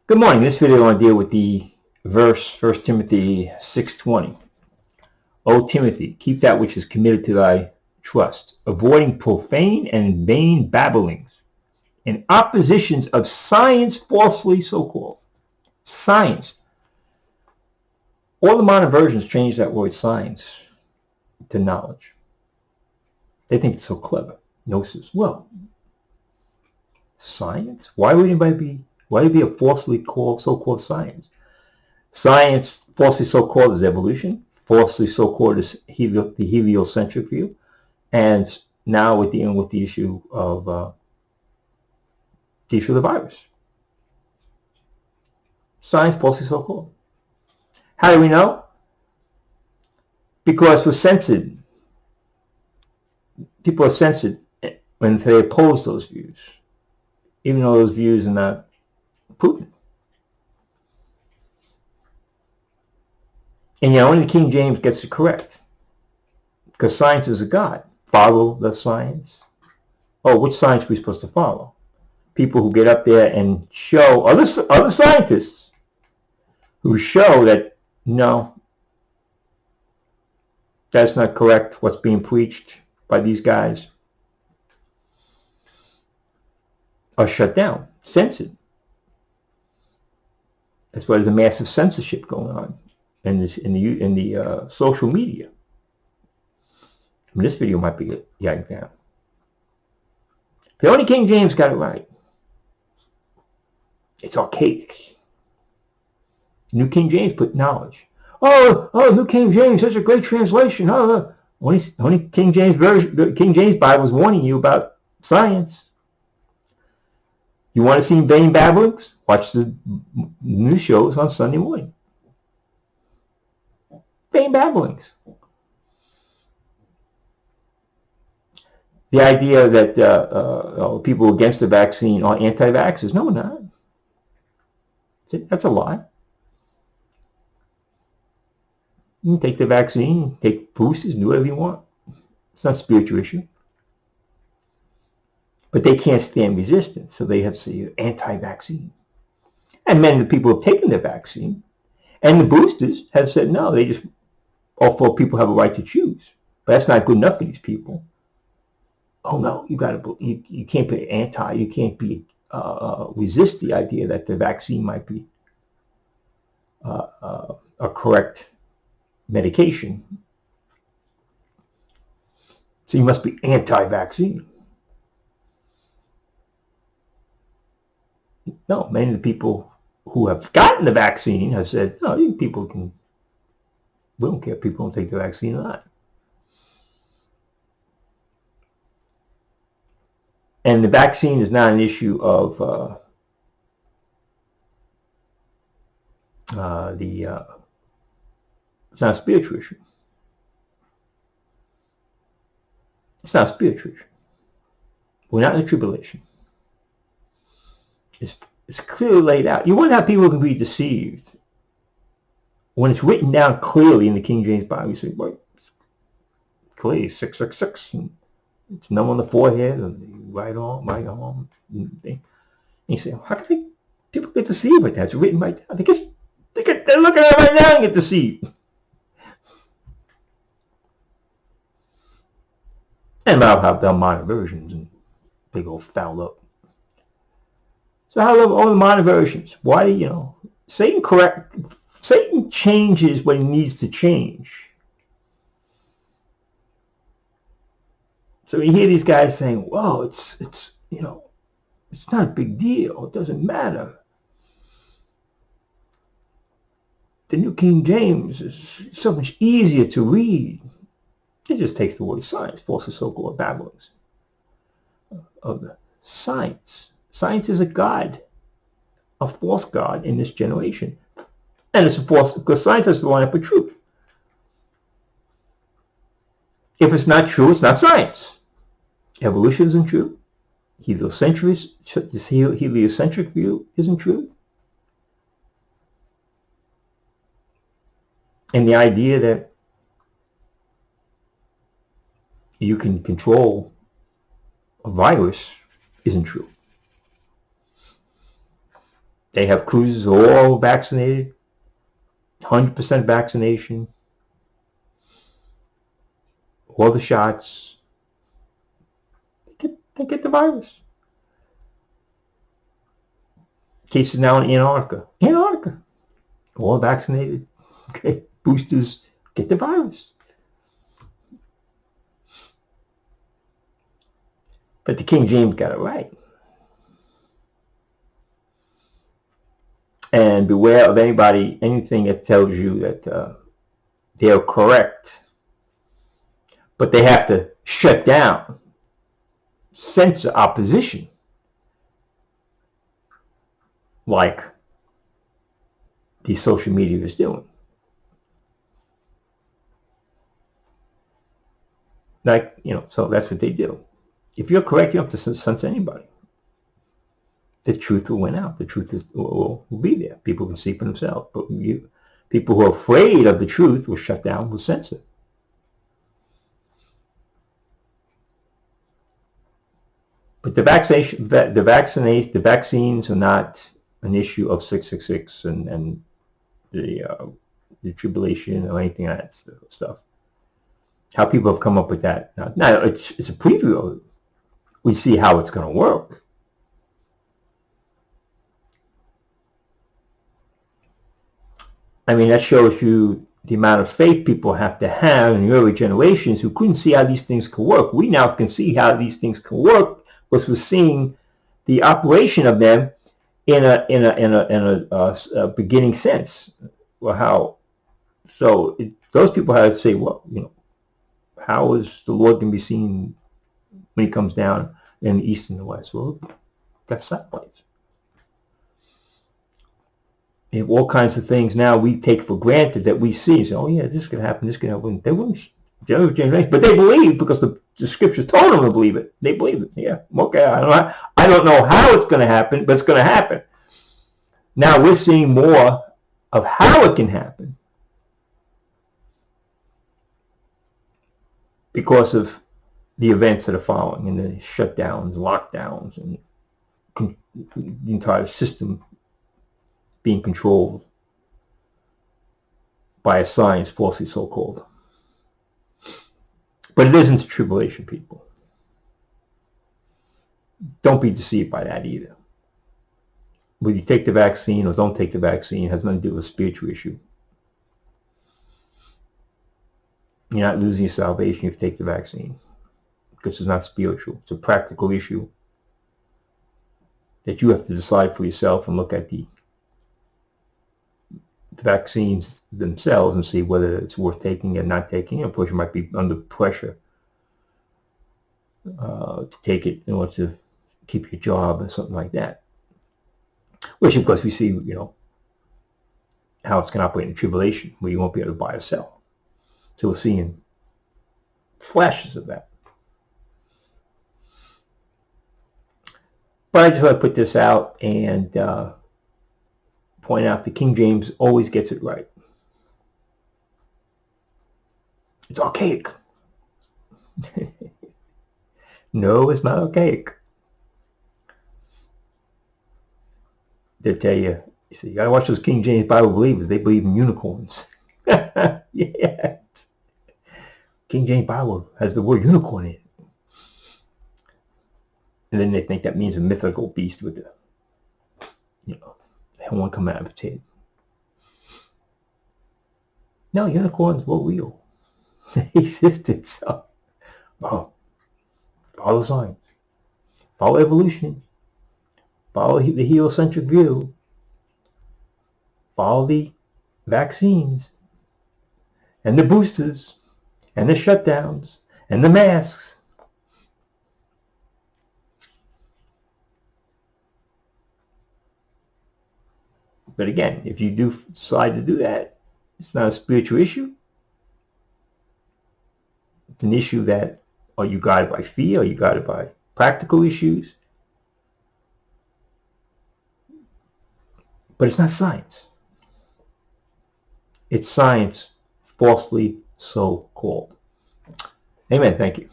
Good morning. In this video I want to deal with the verse 1 Timothy 6:20. O Timothy, keep that which is committed to thy trust, avoiding profane and vain babblings and oppositions of science falsely so-called. Science. All the modern versions change that word science to knowledge. They think it's so clever. Gnosis. Well, science? Why would it be a falsely called so-called science? Science, falsely so-called, is evolution. Falsely so-called is the heliocentric view. And now we're dealing with the issue of the virus. Science, falsely so-called. How do we know? Because we're censored. People are censored when they oppose those views, even though those views are not proven. And only the King James gets it correct, because science is a God. Follow the science. Oh, which science are we supposed to follow? People who get up there and show other scientists who show that no, that's not correct. What's being preached by these guys are shut down, censored. That's why there's a massive censorship going on in the social media. This video might be yanked down. The only King James got it right. It's archaic. New King James put knowledge. Oh, New King James, such a great translation. Only King James version, King James Bible is warning you about science. You want to see vain babblings? Watch the news shows on Sunday morning. Vain babblings. The idea that people against the vaccine are anti-vaxxers. No, we're not. That's a lie. You can take the vaccine, take boosters, do whatever you want. It's not a spiritual issue. But they can't stand resistance, so they have to say you're anti-vaccine. And many of the people have taken the vaccine, and the boosters have said no, they just, although people have a right to choose. But that's not good enough for these people. Oh no, you can't be you can't be resist the idea that the vaccine might be a correct medication. So you must be anti-vaccine. No, many of the people who have gotten the vaccine have said, no, we don't care if people don't take the vaccine or not. And the vaccine is not an issue of it's not a spiritual issue. It's not a spiritual issue. We're not in a tribulation. It's clearly laid out. You wonder how people can be deceived when it's written down clearly in the King James Bible. You say, well, it's clearly 666. And it's numb on the forehead and right arm. And you say, how can people get deceived with that? It's written right down. They're looking at it right now and get deceived. And about how the modern versions and they go foul up. So I love all the modern versions. Why Satan changes when he needs to change. So you hear these guys saying, well, it's not a big deal. It doesn't matter. The New King James is so much easier to read. It just takes the word science, false so-called babblings of the science. Science is a god, a false god in this generation. And it's a false, because science has to line up with truth. If it's not true, it's not science. Evolution isn't true. This heliocentric view isn't true. And the idea that you can control a virus isn't true. They have cruises all vaccinated, 100% vaccination, all the shots. They get the virus. Cases now in Antarctica, all vaccinated. Okay, boosters get the virus. But the King James got it right. And beware of anything that tells you that they're correct. But they have to shut down, censor opposition, like the social media is doing. Like, so that's what they do. If you're correct, you don't have to censor anybody. The truth will win out. The truth will be there. People can see for themselves. But people who are afraid of the truth will shut down, will censor. But the vaccines are not an issue of 666 and the tribulation or anything like that stuff. How people have come up with that. Now it's a preview of it. We see how it's going to work. I mean, that shows you the amount of faith people have to have in the early generations who couldn't see how these things could work. We now can see how these things can work because we're seeing the operation of them in a beginning sense. Well, those people had to say, well, how is the Lord going to be seen when he comes down in the east and the west? Well, that's satellites. We have all kinds of things now we take for granted that we see. So, oh yeah, this could happen, this could happen. They wouldn't, generation, but they believe because the scriptures told them to believe it. They believe it. Yeah, okay. I don't know how it's going to happen, but it's going to happen. Now we're seeing more of how it can happen because of the events that are following and the shutdowns, lockdowns, and the entire system being controlled by a science, falsely so-called. But it isn't the tribulation, people. Don't be deceived by that either. Whether you take the vaccine or don't take the vaccine, it has nothing to do with a spiritual issue. You're not losing your salvation if you take the vaccine, because it's not spiritual. It's a practical issue that you have to decide for yourself and look at the vaccines themselves and see whether it's worth taking and not taking it. Of course, you might be under pressure to take it in order to keep your job or something like that. Which, of course, we see, how it's going to operate in tribulation, where you won't be able to buy or sell. So we're seeing flashes of that. But I just want to put this out and point out that King James always gets it right. It's archaic. No, it's not archaic. They tell you, you got to watch those King James Bible believers. They believe in unicorns. Yeah. King James Bible has the word unicorn in it. And then they think that means a mythical beast with the, horn coming out of its head. No, unicorns were real. They existed. So, follow science. Follow evolution. Follow the heliocentric view. Follow the vaccines. And the boosters. And the shutdowns. And the masks. But again, if you do decide to do that, it's not a spiritual issue. It's an issue that, are you guided by fear? Are you guided by practical issues? But it's not science. It's science falsely so called. Amen. Thank you.